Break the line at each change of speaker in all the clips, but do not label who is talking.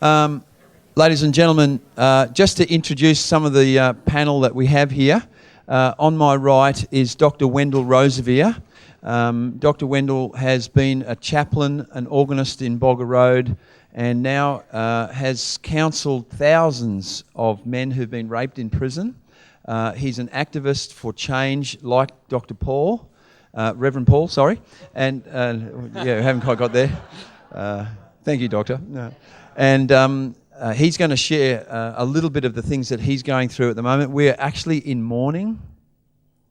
Ladies and gentlemen, just to introduce some of the panel that we have here. On my right is Dr. Wendell Roseveare. Dr. Wendell has been a chaplain, an organist in Bogger Road, and now has counselled thousands of men who've been raped in prison. He's an activist for change, like Dr. Paul, Reverend Paul, sorry. And yeah, haven't quite got there. Thank you, Doctor. No. And he's going to share a little bit of the things that he's going through at the moment. We're actually in mourning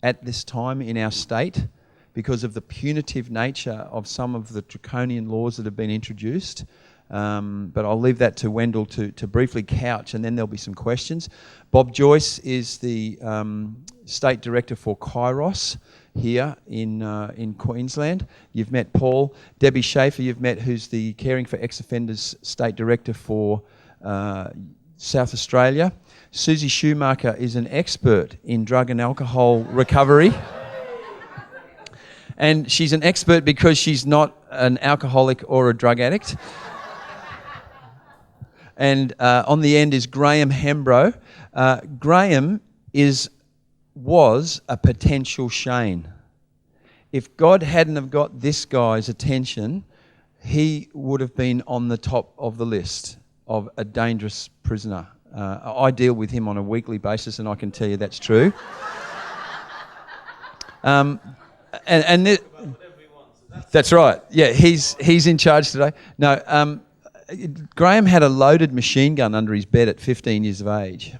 at this time in our state because of the punitive nature of some of the draconian laws that have been introduced. But I'll leave that to Wendell to briefly couch, and then there'll be some questions. Bob Joyce is the State Director for Kairos here in Queensland. You've met Paul. Debbie Schaefer you've met, who's the Caring for Ex-Offenders State Director for South Australia. Susie Schumacher is an expert in drug and alcohol recovery. And she's an expert because she's not an alcoholic or a drug addict. And on the end is Graham Hembrow. Graham was a potential Shane. If God hadn't have got this guy's attention, he would have been on the top of the list of a dangerous prisoner. I deal with him on a weekly basis, and I can tell you that's true. That's right. Yeah, he's in charge today. No, Graham had a loaded machine gun under his bed at 15 years of age,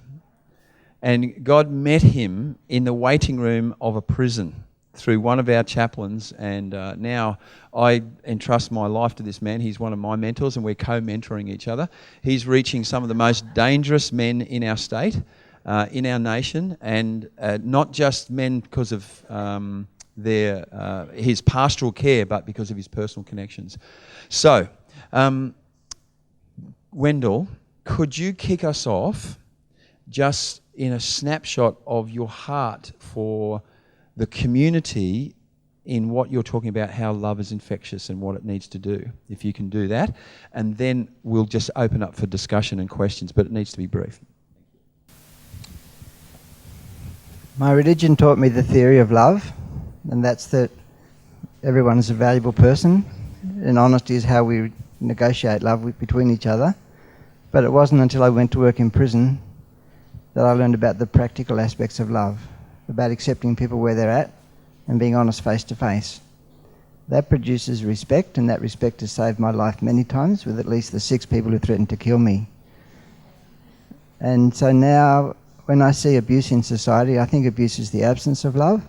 and God met him in the waiting room of a prison through one of our chaplains, and now I entrust my life to this man. He's one of my mentors, and we're co-mentoring each other. He's reaching some of the most dangerous men in our state, in our nation, and not just men because of his pastoral care, but because of his personal connections. So, Wendell, could you kick us off just in a snapshot of your heart for the community in what you're talking about, how love is infectious and what it needs to do, if you can do that. And then we'll just open up for discussion and questions, but it needs to be brief.
My religion taught me the theory of love, and that's that everyone is a valuable person, and honesty is how we negotiate love between each other. But it wasn't until I went to work in prison that I learned about the practical aspects of love, about accepting people where they're at and being honest face to face. That produces respect, and that respect has saved my life many times with at least the 6 people who threatened to kill me. And so now when I see abuse in society, I think abuse is the absence of love.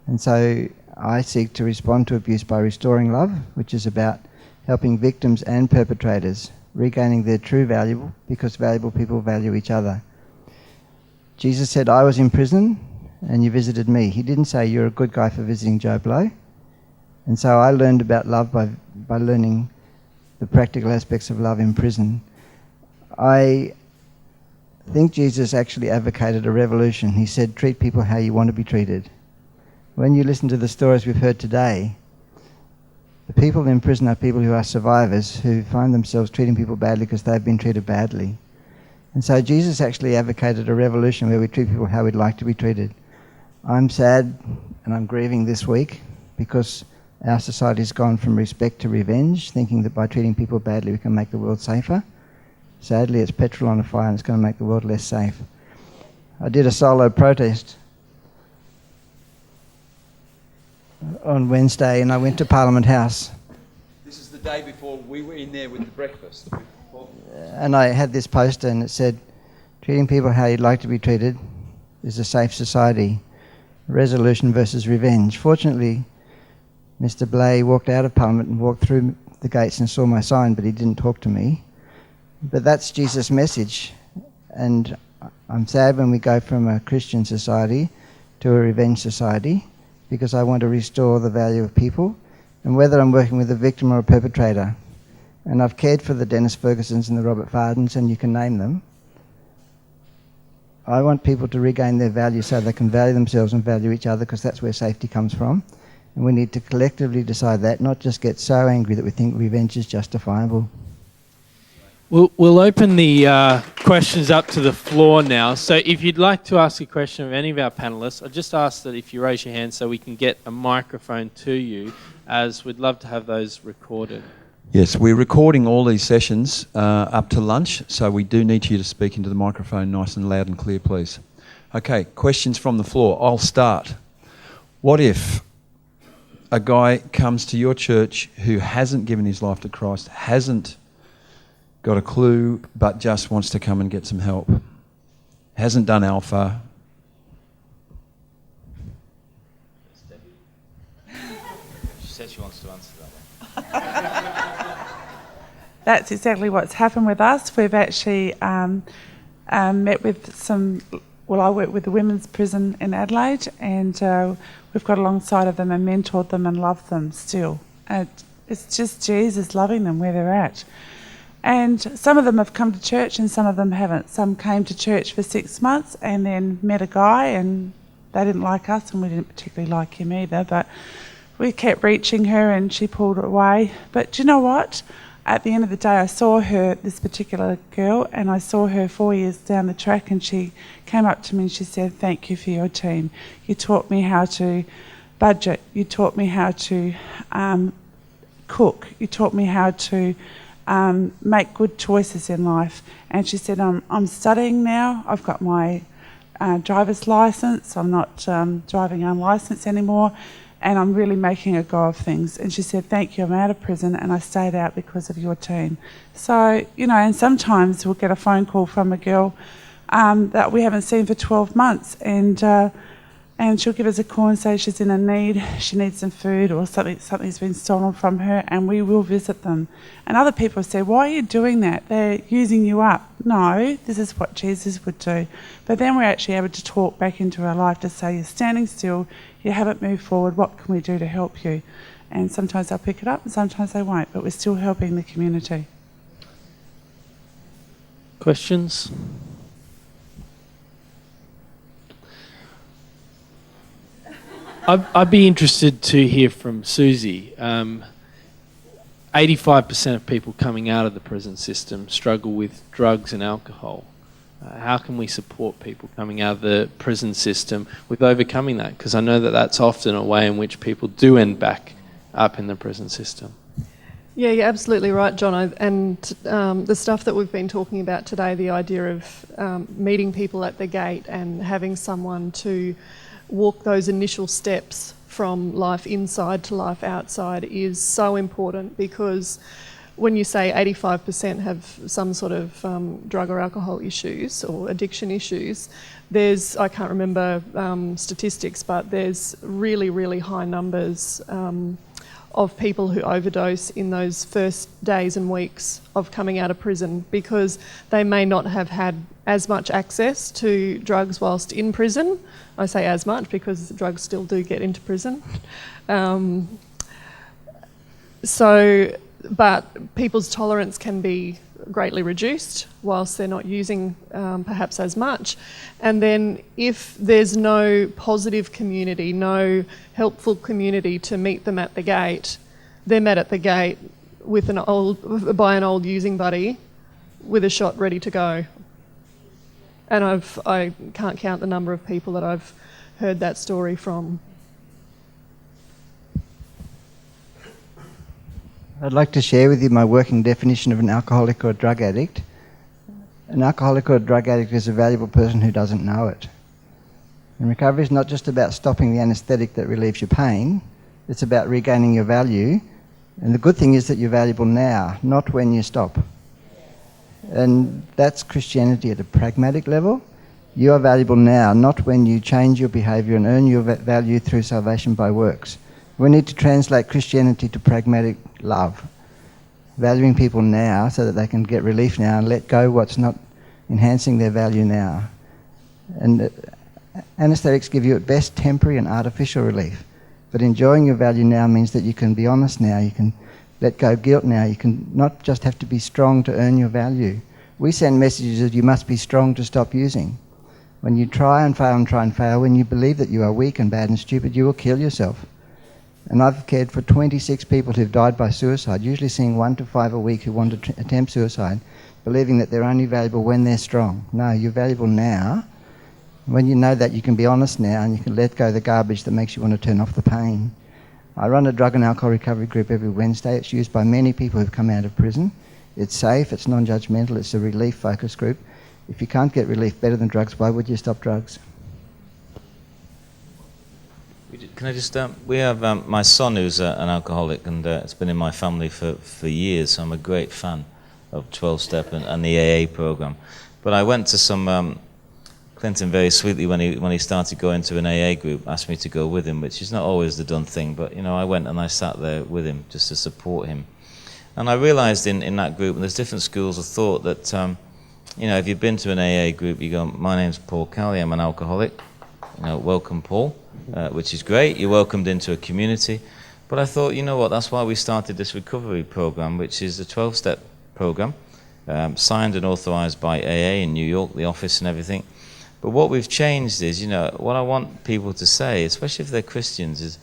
And so I seek to respond to abuse by restoring love, which is about helping victims and perpetrators regaining their true value, because valuable people value each other. Jesus said, I was in prison and you visited me. He didn't say you're a good guy for visiting Joe Blow. And so I learned about love by learning the practical aspects of love in prison. I think Jesus actually advocated a revolution. He said, treat people how you want to be treated. When you listen to the stories we've heard today, the people in prison are people who are survivors who find themselves treating people badly because they've been treated badly. And so Jesus actually advocated a revolution where we treat people how we'd like to be treated. I'm sad and I'm grieving this week because our society's gone from respect to revenge, thinking that by treating people badly we can make the world safer. Sadly, it's petrol on a fire and it's going to make the world less safe. I did a solo protest on Wednesday, and I went to Parliament House.
This is the day before we were in there with the breakfast.
And I had this poster and it said, treating people how you'd like to be treated is a safe society. Resolution versus revenge. Fortunately, Mr. Blay walked out of Parliament and walked through the gates and saw my sign, but he didn't talk to me. But that's Jesus' message. And I'm sad when we go from a Christian society to a revenge society, because I want to restore the value of people, and whether I'm working with a victim or a perpetrator. And I've cared for the Dennis Fergusons and the Robert Fardens, and you can name them. I want people to regain their value so they can value themselves and value each other, because that's where safety comes from. And we need to collectively decide that, not just get so angry that we think revenge is justifiable.
We'll open the questions up to the floor now. So if you'd like to ask a question of any of our panellists, I just ask that if you raise your hand so we can get a microphone to you, as we'd love to have those recorded.
Yes, we're recording all these sessions up to lunch, so we do need you to speak into the microphone nice and loud and clear, please. Okay, questions from the floor. I'll start. What if a guy comes to your church who hasn't given his life to Christ, hasn't got a clue, but just wants to come and get some help? Hasn't done Alpha.
She said she wants to answer that one.
That's exactly what's happened with us. We've actually met with some, well, I work with the women's prison in Adelaide, and we've got alongside of them and mentored them and loved them still. It's just Jesus loving them where they're at. And some of them have come to church and some of them haven't. Some came to church for 6 months and then met a guy and they didn't like us and we didn't particularly like him either. But we kept reaching her and she pulled away. But do you know what? At the end of the day, I saw her, this particular girl, and I saw her 4 years down the track, and she came up to me and she said, "Thank you for your team. You taught me how to budget. You taught me how to cook. You taught me how to make good choices in life." And she said, I'm studying now. I've got my driver's license. I'm not driving unlicensed anymore. And I'm really making a go of things. And she said, "Thank you, I'm out of prison and I stayed out because of your team." So, you know, and sometimes we'll get a phone call from a girl that we haven't seen for 12 months and she'll give us a call and say she's in a need, she needs some food or something's been stolen from her, and we will visit them. And other people say, "Why are you doing that? They're using you up." No, this is what Jesus would do. But then we're actually able to talk back into our life to say, "You're standing still, you haven't moved forward, what can we do to help you?" And sometimes they'll pick it up and sometimes they won't, but we're still helping the community.
Questions? I'd be interested to hear from Susie. 85% of people coming out of the prison system struggle with drugs and alcohol. How can we support people coming out of the prison system with overcoming that? Because I know that that's often a way in which people do end back up in the prison system.
Yeah, you're absolutely right, John. And the stuff that we've been talking about today, the idea of meeting people at the gate and having someone to walk those initial steps from life inside to life outside is so important, because when you say 85% have some sort of drug or alcohol issues or addiction issues, there's, I can't remember statistics, but there's really, really high numbers of people who overdose in those first days and weeks of coming out of prison, because they may not have had as much access to drugs whilst in prison. I say as much because drugs still do get into prison. But people's tolerance can be greatly reduced whilst they're not using perhaps as much. And then if there's no positive community, no helpful community to meet them at the gate, they're met at the gate with by an old using buddy with a shot ready to go. And I can't count the number of people that I've heard that story from.
I'd like to share with you my working definition of an alcoholic or a drug addict. An alcoholic or a drug addict is a valuable person who doesn't know it. And recovery is not just about stopping the anaesthetic that relieves your pain, it's about regaining your value. And the good thing is that you're valuable now, not when you stop. And that's Christianity at a pragmatic level. You are valuable now, not when you change your behaviour and earn your value through salvation by works. We need to translate Christianity to pragmatic love, valuing people now so that they can get relief now and let go what's not enhancing their value now. And anaesthetics give you at best temporary and artificial relief, but enjoying your value now means that you can be honest now, you can let go of guilt now, you can not just have to be strong to earn your value. We send messages that you must be strong to stop using. When you try and fail, when you believe that you are weak and bad and stupid, you will kill yourself. And I've cared for 26 people who've died by suicide, usually seeing 1 to 5 a week who want to attempt suicide, believing that they're only valuable when they're strong. No, you're valuable now. When you know that, you can be honest now and you can let go of the garbage that makes you want to turn off the pain. I run a drug and alcohol recovery group every Wednesday. It's used by many people who've come out of prison. It's safe, it's non-judgmental, it's a relief focus group. If you can't get relief better than drugs, why would you stop drugs?
Can I just, we have my son who's an alcoholic, and it's been in my family for years, so I'm a great fan of 12-step and the AA program. But I went to some, Clinton very sweetly when he started going to an AA group, asked me to go with him, which is not always the done thing, but you know, I went and I sat there with him just to support him. And I realized in that group, and there's different schools of thought, that you know, if you've been to an AA group, you go, my name's Paul Cowley, I'm an alcoholic. You know, welcome Paul, which is great. You're welcomed into a community. But I thought, you know what, that's why we started this recovery program, which is a 12-step program, signed and authorized by AA in New York, the office and everything. But what we've changed is, you know, what I want people to say, especially if they're Christians, is,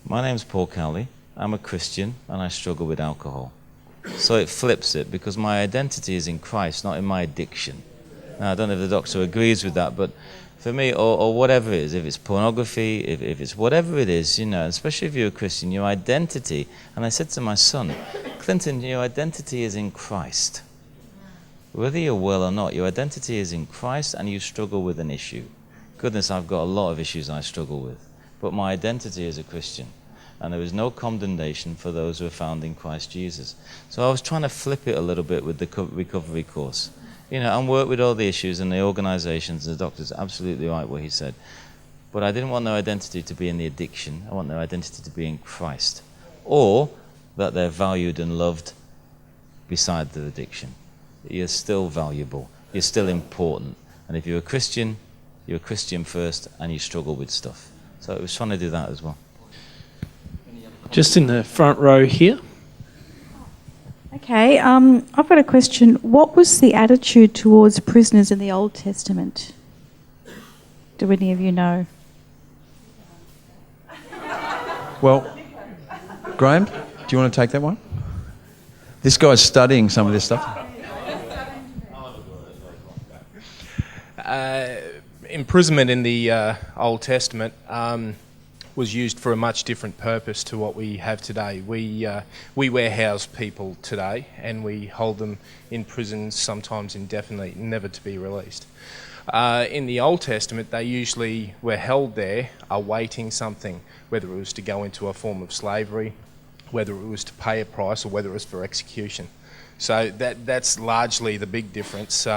my name's Paul Cowley, I'm a Christian, and I struggle with alcohol. So it flips it, because my identity is in Christ, not in my addiction. Now, I don't know if the doctor agrees with that, but for me, or whatever it is, if it's pornography, if it's whatever it is, you know, especially if you're a Christian, your identity, and I said to my son, Clinton, your identity is in Christ. Whether you're well or not, your identity is in Christ, and you struggle with an issue. Goodness, I've got a lot of issues I struggle with, but my identity is a Christian, and there is no condemnation for those who are found in Christ Jesus. So I was trying to flip it a little bit with the recovery course. You know, and work with all the issues and the organizations, and the doctor's absolutely right what he said. But I didn't want their identity to be in the addiction. I want their identity to be in Christ. Or that they're valued and loved beside the addiction. You're still valuable. You're still important. And if you're a Christian first, and you struggle with stuff. So I was trying to do that as well.
Just in the front row here.
Okay, I've got a question. What was the attitude towards prisoners in the Old Testament? Do any of you know?
Well, Graham, do you want to take that one? This guy's studying some of this stuff.
Imprisonment in the Old Testament was used for a much different purpose to what we have today. We warehouse people today, and we hold them in prisons, sometimes indefinitely, never to be released. In the Old Testament, they usually were held there awaiting something, whether it was to go into a form of slavery, whether it was to pay a price, or whether it was for execution. So that's largely the big difference.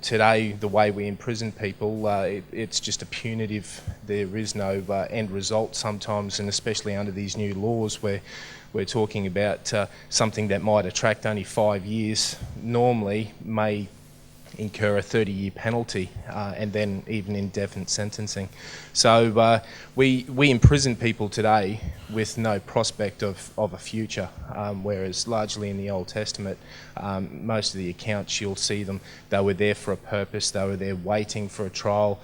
Today, the way we imprison people, it's just a punitive, there is no end result sometimes, and especially under these new laws where we're talking about something that might attract only 5 years, normally may incur a 30-year penalty and then even indefinite sentencing. So we imprison people today with no prospect of a future, whereas largely in the Old Testament, most of the accounts you'll see them, they were there for a purpose, they were there waiting for a trial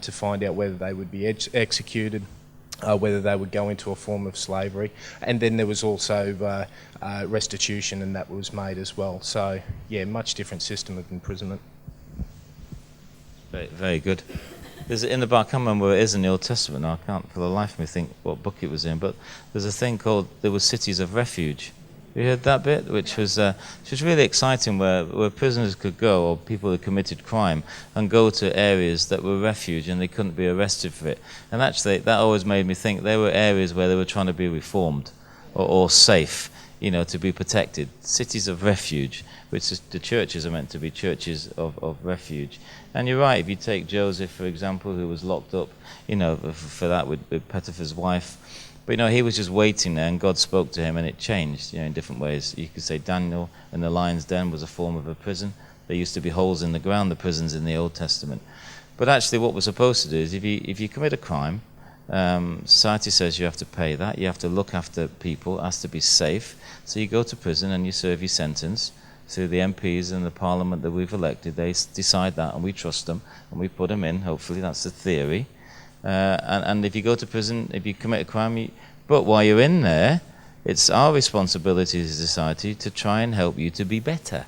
to find out whether they would be executed, whether they would go into a form of slavery, and then there was also restitution, and that was made as well. So yeah, much different system of imprisonment.
Very, very good. There's in the back, I can't remember where it is in the Old Testament now, I can't for the life of me think what book it was in, but there's a thing called, there were cities of refuge. You heard that bit? Which was really exciting, where prisoners could go, or people who committed crime, and go to areas that were refuge and they couldn't be arrested for it. And actually, that always made me think there were areas where they were trying to be reformed, or safe, you know, to be protected. Cities of refuge, which is, the churches are meant to be churches of refuge. And you're right, if you take Joseph, for example, who was locked up, you know, for that with Potiphar's wife, but you know, he was just waiting there, and God spoke to him, and it changed, you know, in different ways. You could say Daniel in the lion's den was a form of a prison. There used to be holes in the ground, the prisons in the Old Testament. But actually what we're supposed to do is, if you commit a crime, society says you have to pay that, you have to look after people, it has to be safe. So you go to prison and you serve your sentence through the MPs and the Parliament that we've elected. They decide that, and we trust them, and we put them in, hopefully, that's the theory. And if you go to prison, if you commit a crime, but while you're in there, it's our responsibility as a society to try and help you to be better.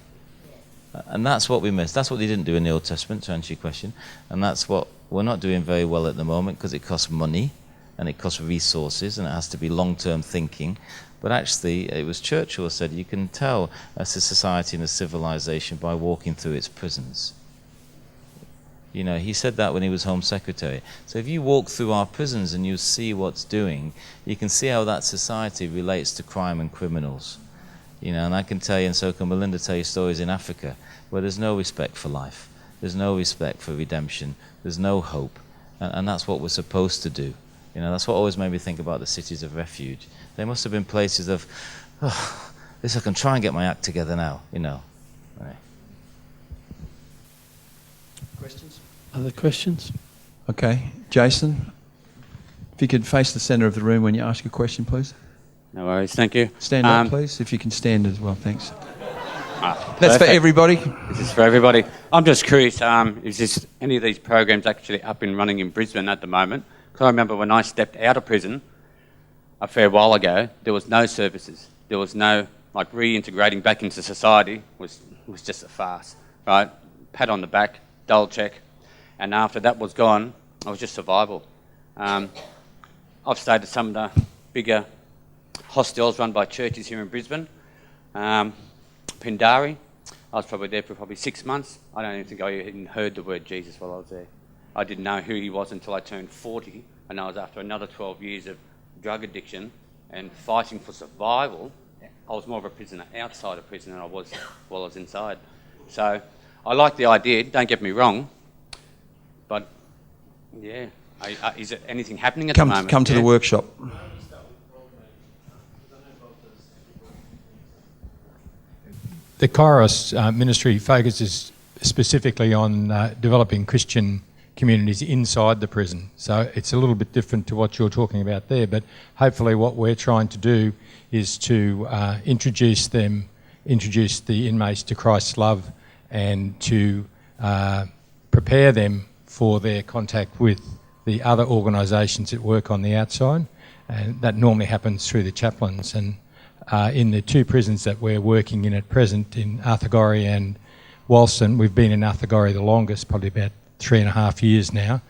And that's what we missed. That's what they didn't do in the Old Testament, to answer your question. And that's what we're not doing very well at the moment, because it costs money and it costs resources and it has to be long-term thinking. But actually, it was Churchill who said you can tell a society and a civilization by walking through its prisons. You know, he said that when he was Home Secretary. So if you walk through our prisons and you see what's doing, you can see how that society relates to crime and criminals. You know, and I can tell you, and so can Melinda tell you stories in Africa, where there's no respect for life. There's no respect for redemption. There's no hope. And that's what we're supposed to do. You know, that's what always made me think about the cities of refuge. They must have been places of, oh, at least I can try and get my act together now, you know. Right.
Questions?
Other questions?
Okay. Jason, if you could face the centre of the room when you ask a question, please.
No worries, thank you.
Stand up, please, if you can stand as well, thanks. That's
Perfect.
for everybody.
This is for everybody. I'm just curious, is this any of these programs actually up and running in Brisbane at the moment? Because I remember when I stepped out of prison a fair while ago, there was no services. There was no, like, reintegrating back into society was just a farce, right? Pat on the back, dole check. And after that was gone, it was just survival. I've stayed at some of the bigger hostels run by churches here in Brisbane. Pindari, I was probably there for 6 months. I don't even think I even heard the word Jesus while I was there. I didn't know who he was until I turned 40, and I was after another 12 years of drug addiction and fighting for survival. I was more of a prisoner outside of prison than I was while I was inside. So I like the idea, don't get me wrong, but yeah, is there anything happening at the moment?
Come to the workshop.
The Kairos ministry focuses specifically on developing Christian communities inside the prison. So it's a little bit different to what you're talking about there, but hopefully what we're trying to do is to introduce the inmates to Christ's love and to prepare them for their contact with the other organisations that work on the outside, and that normally happens through the chaplains. And in the two prisons that we're working in at present, in Arthurgorrie and Wolston, we've been in Arthurgorrie the longest, probably about 3.5 years now.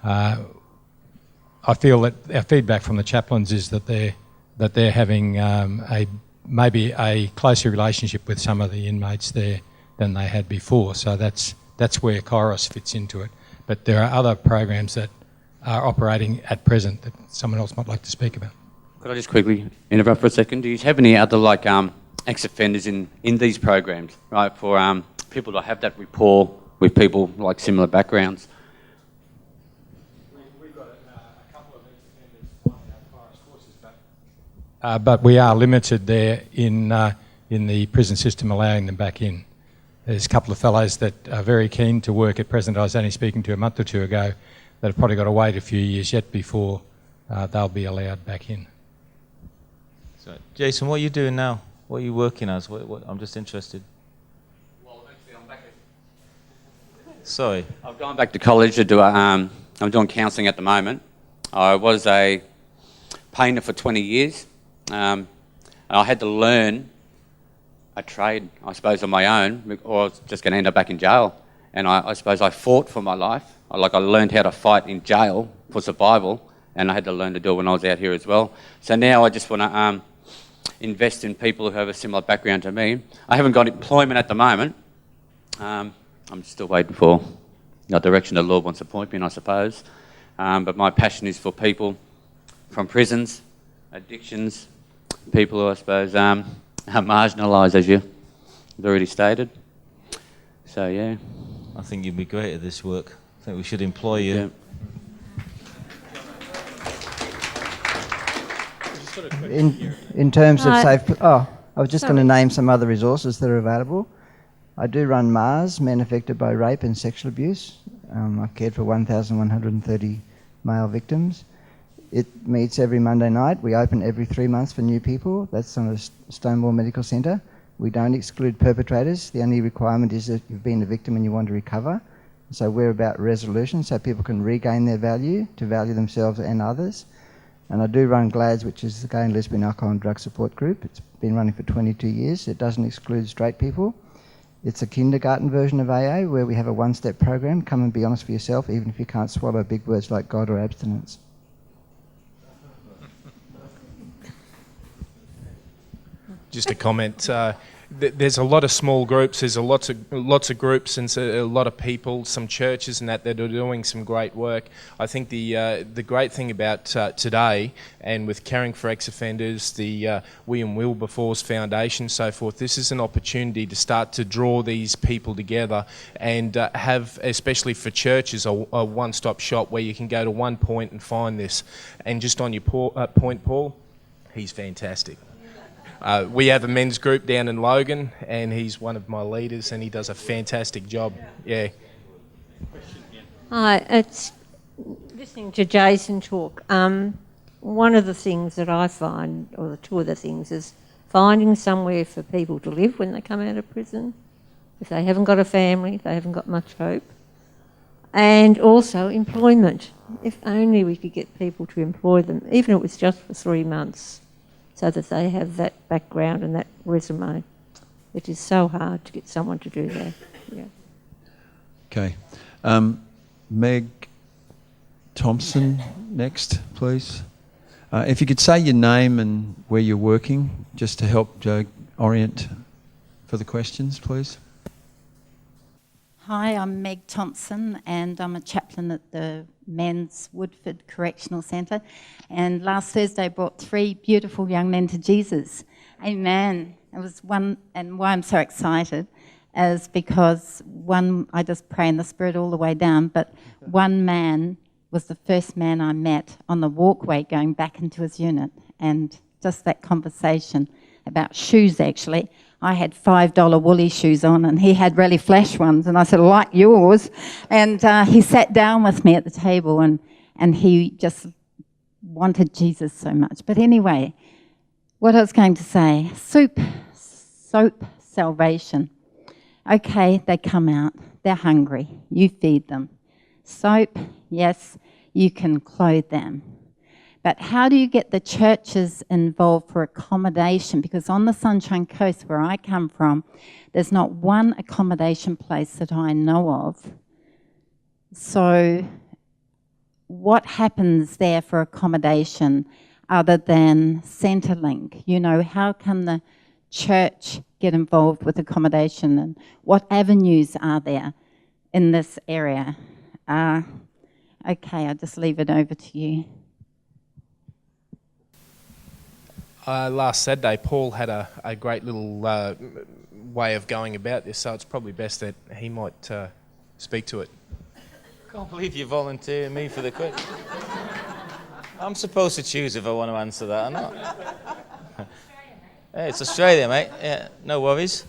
I feel that our feedback from the chaplains is that they're having maybe a closer relationship with some of the inmates there than they had before. So that's where Kairos fits into it. But there are other programs that are operating at present that someone else might like to speak about.
Could I just quickly interrupt for a second? Do you have any other ex-offenders in these programs, right, for people to have that rapport with people like similar backgrounds?
We've got a couple of ex-offenders on our Kairos courses, but we are limited there in the prison system allowing them back in. There's a couple of fellows that are very keen to work at present. I was only speaking to a month or two ago that have probably got to wait a few years yet before they'll be allowed back in.
So, Jason, what are you doing now? What are you working as? What, I'm just interested.
Well, actually, I'm back
Sorry.
I've gone back to college to do I'm doing counselling at the moment. I was a painter for 20 years, and I had to learn a trade, I suppose, on my own, or I was just going to end up back in jail. And I suppose I fought for my life. I learned how to fight in jail for survival, and I had to learn to do it when I was out here as well. So now I just want to invest in people who have a similar background to me. I haven't got employment at the moment. I'm still waiting for the direction the Lord wants to point me in, I suppose. But my passion is for people from prisons, addictions, people who I suppose are marginalised, as you've already stated. So yeah.
I think you'd be great at this work. I think we should employ you.
Yeah.
In terms of safe... I was just going to name some other resources that are available. I do run MARS, Men Affected by Rape and Sexual Abuse. I've cared for 1,130 male victims. It meets every Monday night. We open every 3 months for new people. That's on a Stonewall Medical Centre. We don't exclude perpetrators. The only requirement is that you've been a victim and you want to recover. So we're about resolution, so people can regain their value, to value themselves and others. And I do run GLADS, which is the Gay and Lesbian Alcohol and Drug Support Group. It's been running for 22 years. It doesn't exclude straight people. It's a kindergarten version of AA where we have a one-step program. Come and be honest for yourself, even if you can't swallow big words like God or abstinence.
Just a comment. There's a lot of small groups. There's lots of groups and a lot of people. Some churches and that are doing some great work. I think the great thing about today, and with Caring for Ex-Offenders, the William Wilberforce Foundation, so forth, this is an opportunity to start to draw these people together and have, especially for churches, a one-stop shop where you can go to one point and find this. And just on your point, Paul, he's fantastic. We have a men's group down in Logan, and he's one of my leaders, and he does a fantastic job. Yeah.
Hi, it's listening to Jason talk. One of the things that I find, or the two of the things, is finding somewhere for people to live when they come out of prison, if they haven't got a family, if they haven't got much hope, and also employment. If only we could get people to employ them, even if it was just for 3 months, so that they have that background and that resume. It is so hard to get someone to do that. Yeah.
Okay. Meg Thompson next, please. If you could say your name and where you're working, just to help Joe orient for the questions, please.
Hi, I'm Meg Thompson, and I'm a chaplain at the Men's Woodford Correctional Centre. And last Thursday I brought 3 beautiful young men to Jesus. Amen. It was one, and why I'm so excited is because one, I just pray in the Spirit all the way down, but one man was the first man I met on the walkway going back into his unit, and just that conversation about shoes, actually. I had $5 woolly shoes on, and he had really flash ones, and I said, like yours. And he sat down with me at the table, and he just wanted Jesus so much. But anyway, what I was going to say, soap, salvation. Okay, they come out, they're hungry, you feed them. Soap, yes, you can clothe them. But how do you get the churches involved for accommodation? Because on the Sunshine Coast, where I come from, there's not one accommodation place that I know of. So what happens there for accommodation other than Centrelink? You know, how can the church get involved with accommodation, and what avenues are there in this area? Okay, I'll just leave it over to you.
Last Saturday, Paul had a great little way of going about this, so it's probably best that he might speak to it.
Can't believe you're volunteering me for the quiz. I'm supposed to choose if I want to answer that or not. Hey, it's Australia, mate. Yeah, no worries.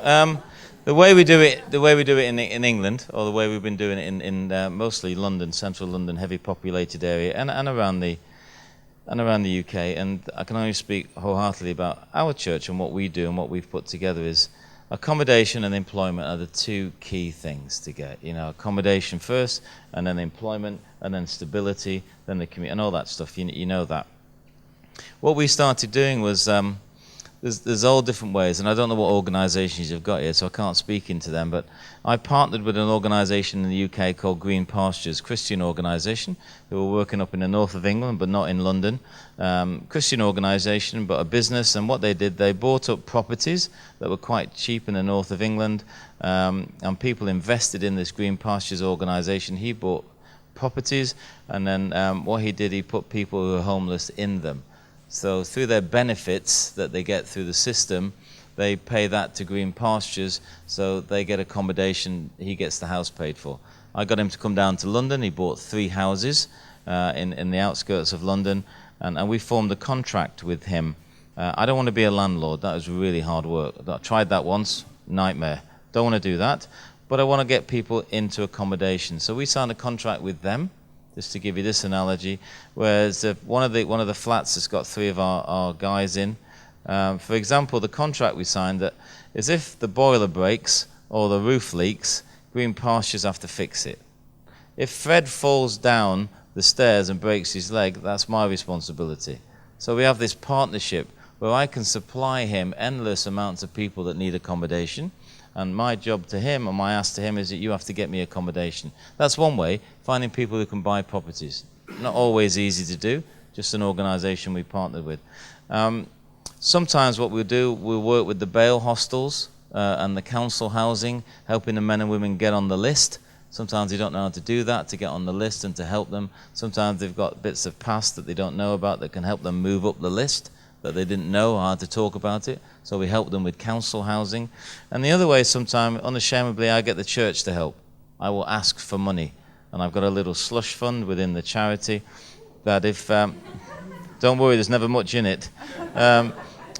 The way we do it in England, or the way we've been doing it in mostly London, central London, heavy populated area, and around the UK, and I can only speak wholeheartedly about our church and what we do and what we've put together, is accommodation and employment are the 2 key things to get. You know, accommodation first, and then employment, and then stability, then the community, and all that stuff. You know that. What we started doing was there's all different ways, and I don't know what organisations you've got here, so I can't speak into them, but I partnered with an organisation in the UK called Green Pastures, Christian organisation, who were working up in the north of England, but not in London. Christian organisation, but a business, and what they did, they bought up properties that were quite cheap in the north of England, and people invested in this Green Pastures organisation. He bought properties, and then what he did, he put people who were homeless in them. So through their benefits that they get through the system, they pay that to Green Pastures, so they get accommodation, he gets the house paid for. I got him to come down to London. He bought 3 houses in the outskirts of London, and we formed a contract with him. I don't want to be a landlord. That was really hard work. I tried that once, nightmare. Don't want to do that, but I want to get people into accommodation. So we signed a contract with them, just to give you this analogy, whereas one of the flats has got 3 of our guys in. For example, the contract we signed that is if the boiler breaks or the roof leaks, Green Pastures have to fix it. If Fred falls down the stairs and breaks his leg, that's my responsibility. So we have this partnership where I can supply him endless amounts of people that need accommodation. And my job to him, or my ask to him, is that you have to get me accommodation. That's one way, finding people who can buy properties. Not always easy to do, just an organisation we partnered with. Sometimes what we'll do, we'll work with the bail hostels and the council housing, helping the men and women get on the list. Sometimes they don't know how to do that, to get on the list and to help them. Sometimes they've got bits of past that they don't know about that can help them move up the list, that they didn't know how to talk about it. So we help them with council housing. And the other way, sometimes, unashamedly, I get the church to help. I will ask for money. And I've got a little slush fund within the charity that if, don't worry, there's never much in it.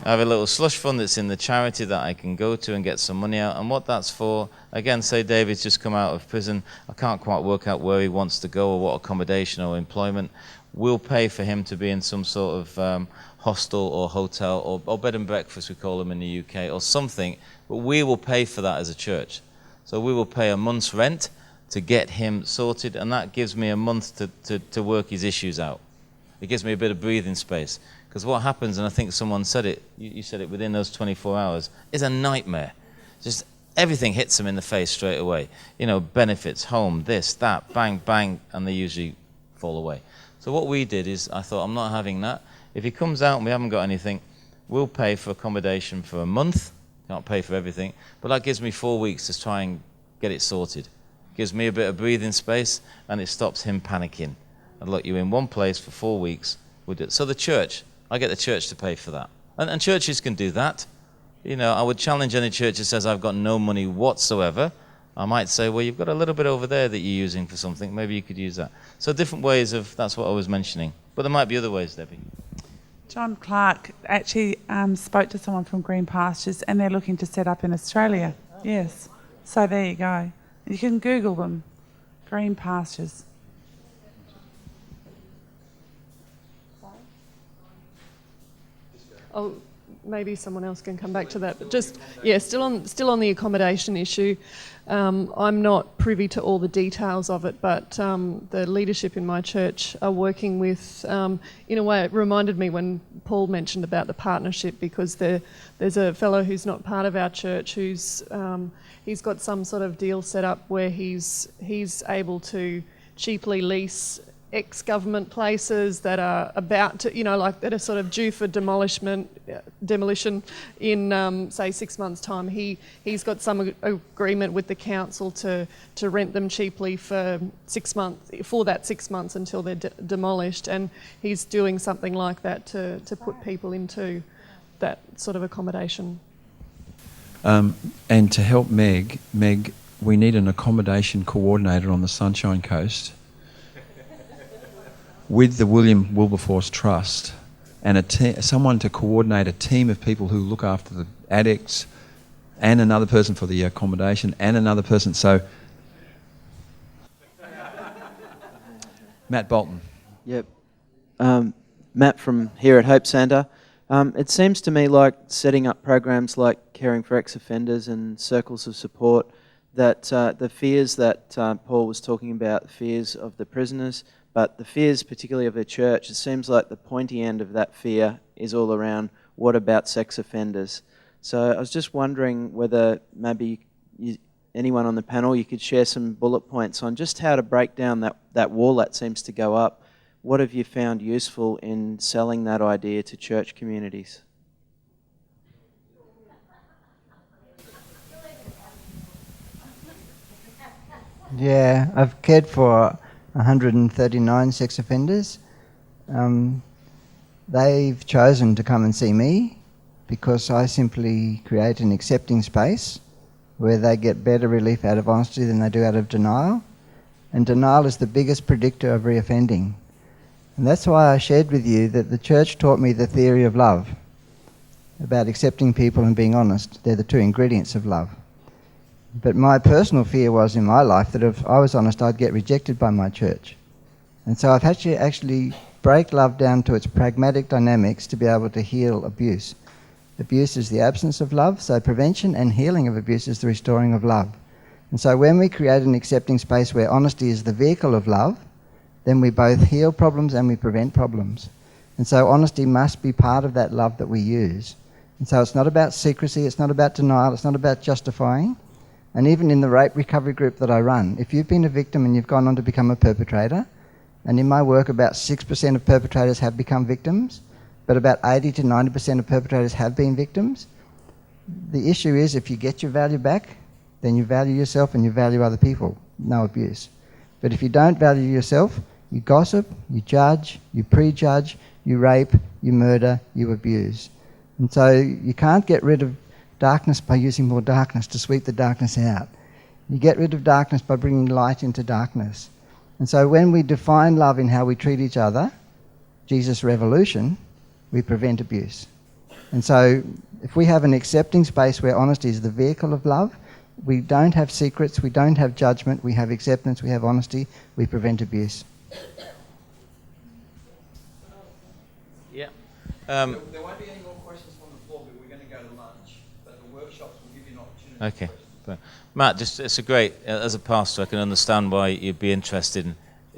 I have a little slush fund that's in the charity that I can go to and get some money out. And what that's for, again, say David's just come out of prison. I can't quite work out where he wants to go or what accommodation or employment. We'll pay for him to be in some sort of hostel or hotel or bed and breakfast, we call them in the UK, or something. But we will pay for that as a church. So we will pay a month's rent to get him sorted, and that gives me a month to work his issues out. It gives me a bit of breathing space. Because what happens, and I think someone said it, you said it within those 24 hours, is a nightmare. Just everything hits them in the face straight away. You know, benefits, home, this, that, bang, bang, and they usually fall away. So what we did is, I thought, I'm not having that. If he comes out and we haven't got anything, we'll pay for accommodation for a month. Can't pay for everything. But that gives me 4 weeks to try and get it sorted. Gives me a bit of breathing space, and it stops him panicking. And look, you're in one place for 4 weeks. We'll do it. So the church, I get the church to pay for that. And churches can do that. You know, I would challenge any church that says, I've got no money whatsoever. I might say, well, you've got a little bit over there that you're using for something. Maybe you could use that. So different ways of, that's what I was mentioning. But there might be other ways, Debbie.
John Clark actually spoke to someone from Green Pastures, and they're looking to set up in Australia. Yes. So there you go. You can Google them. Green Pastures.
Oh, maybe someone else can come back to that. But just, yeah, still on the accommodation issue. I'm not privy to all the details of it, but the leadership in my church are working with, in a way, it reminded me when Paul mentioned about the partnership, because there's a fellow who's not part of our church who's he's got some sort of deal set up where he's able to cheaply lease ex-government places that are about to, like that are sort of due for demolition in, say, 6 months' time. He's got some agreement with the council to rent them cheaply for 6 months, for that 6 months until they're demolished, and he's doing something like that to put people into that sort of accommodation.
And to help Meg, we need an accommodation coordinator on the Sunshine Coast with the William Wilberforce Trust, and someone to coordinate a team of people who look after the addicts, and another person for the accommodation, and another person. So, Matt Bolton.
Yep. Matt from here at Hope Centre. It seems to me like setting up programs like Caring for Ex-Offenders and Circles of Support, that the fears that Paul was talking about, the fears of the prisoners, but the fears particularly of the church, it seems like the pointy end of that fear is all around, what about sex offenders? So I was just wondering whether maybe anyone on the panel, you could share some bullet points on just how to break down that wall that seems to go up. What have you found useful in selling that idea to church communities?
Yeah, I've cared for 139 sex offenders. They've chosen to come and see me because I simply create an accepting space where they get better relief out of honesty than they do out of denial. And denial is the biggest predictor of reoffending. And that's why I shared with you that the church taught me the theory of love, about accepting people and being honest. They're the two ingredients of love. But my personal fear was in my life that if I was honest, I'd get rejected by my church. And so I've had to actually break love down to its pragmatic dynamics to be able to heal abuse. Abuse is the absence of love, so prevention and healing of abuse is the restoring of love. And so when we create an accepting space where honesty is the vehicle of love, then we both heal problems and we prevent problems. And so honesty must be part of that love that we use. And so it's not about secrecy, it's not about denial, it's not about justifying. And even in the rape recovery group that I run, if you've been a victim and you've gone on to become a perpetrator, and in my work about 6% of perpetrators have become victims, but about 80 to 90% of perpetrators have been victims, the issue is if you get your value back, then you value yourself and you value other people. No abuse. But if you don't value yourself, you gossip, you judge, you prejudge, you rape, you murder, you abuse. And so you can't get rid of darkness by using more darkness to sweep the darkness out. You get rid of darkness by bringing light into darkness. And so when we define love in how we treat each other, Jesus' revolution, we prevent abuse. And so if we have an accepting space where honesty is the vehicle of love, we don't have secrets, we don't have judgment, we have acceptance, we have honesty, we prevent abuse.
Yeah.
There won't be any more questions from the floor, but we're going to go to lunch. But the workshops will give you an opportunity.
Okay. Matt, it's a great, as a pastor, I can understand why you'd be interested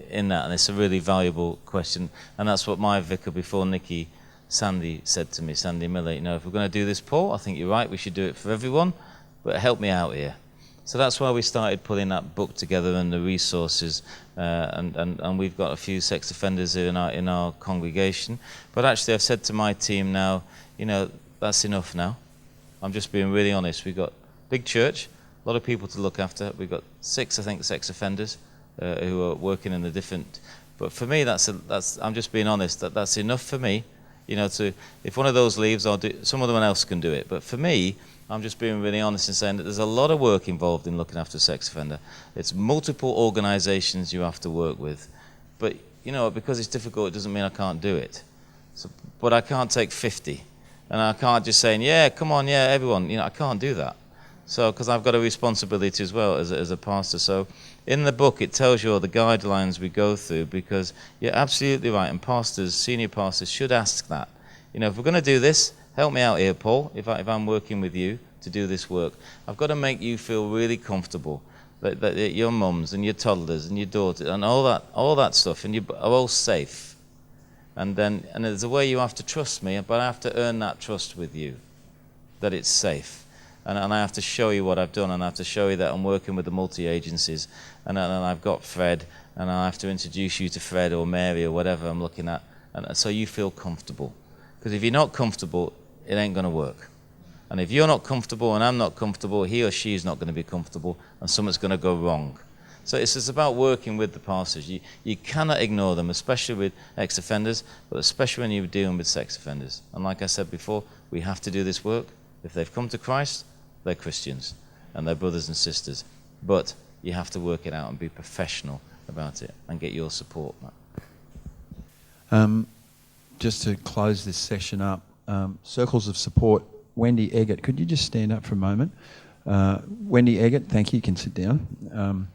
in that, and it's a really valuable question. And that's what my vicar before Nikki, Sandy, said to me, Sandy Miller, if we're going to do this, Paul, I think you're right, we should do it for everyone, but help me out here. So that's why we started putting that book together and the resources, and we've got a few sex offenders in our congregation. But actually I've said to my team now, that's enough now. I'm just being really honest. We've got big church, a lot of people to look after. We've got 6, I think, sex offenders who are working in the different. But for me, I'm just being honest. That's enough for me. If one of those leaves, someone else can do it. But for me, I'm just being really honest and saying that there's a lot of work involved in looking after a sex offender. It's multiple organisations you have to work with. But because it's difficult, it doesn't mean I can't do it. But I can't take 50, and I can't just say, yeah, come on, yeah, everyone. I can't do that. So, because I've got a responsibility as well as a pastor. So, in the book, it tells you all the guidelines we go through, because you're absolutely right, and pastors, senior pastors, should ask that. If we're going to do this, help me out here, Paul, if I'm working with you to do this work. I've got to make you feel really comfortable that your mums and your toddlers and your daughters and all that stuff, and you are all safe. And there's a way you have to trust me, but I have to earn that trust with you, that it's safe. And I have to show you what I've done, and I have to show you that I'm working with the multi-agencies, and I've got Fred, and I have to introduce you to Fred or Mary or whatever I'm looking at, and so you feel comfortable. Because if you're not comfortable, it ain't going to work. And if you're not comfortable and I'm not comfortable, he or she is not going to be comfortable, and something's going to go wrong. So it's about working with the pastors. You cannot ignore them, especially with ex-offenders, but especially when you're dealing with sex offenders. And like I said before, we have to do this work. If they've come to Christ, they're Christians and they're brothers and sisters. But you have to work it out and be professional about it and get your support.
Just to close this session up, Circles of Support, Wendy Eggett. Could you just stand up for a moment? Wendy Eggett, thank you. You can sit down.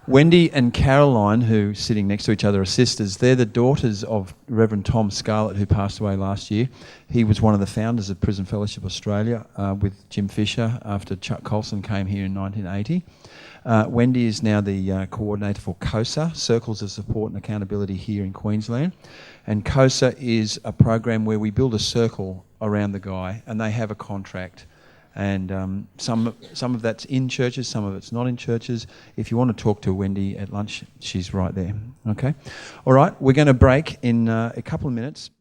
Wendy and Caroline, who sitting next to each other, are sisters. They're the daughters of Reverend Tom Scarlett, who passed away last year. He was one of the founders of Prison Fellowship Australia with Jim Fisher after Chuck Colson came here in 1980. Wendy is now the coordinator for COSA, Circles of Support and Accountability here in Queensland. And COSA is a program where we build a circle around the guy, and they have a contract. And some of that's in churches, some of it's not in churches. If you want to talk to Wendy at lunch, she's right there. Okay? All right, we're going to break in a couple of minutes.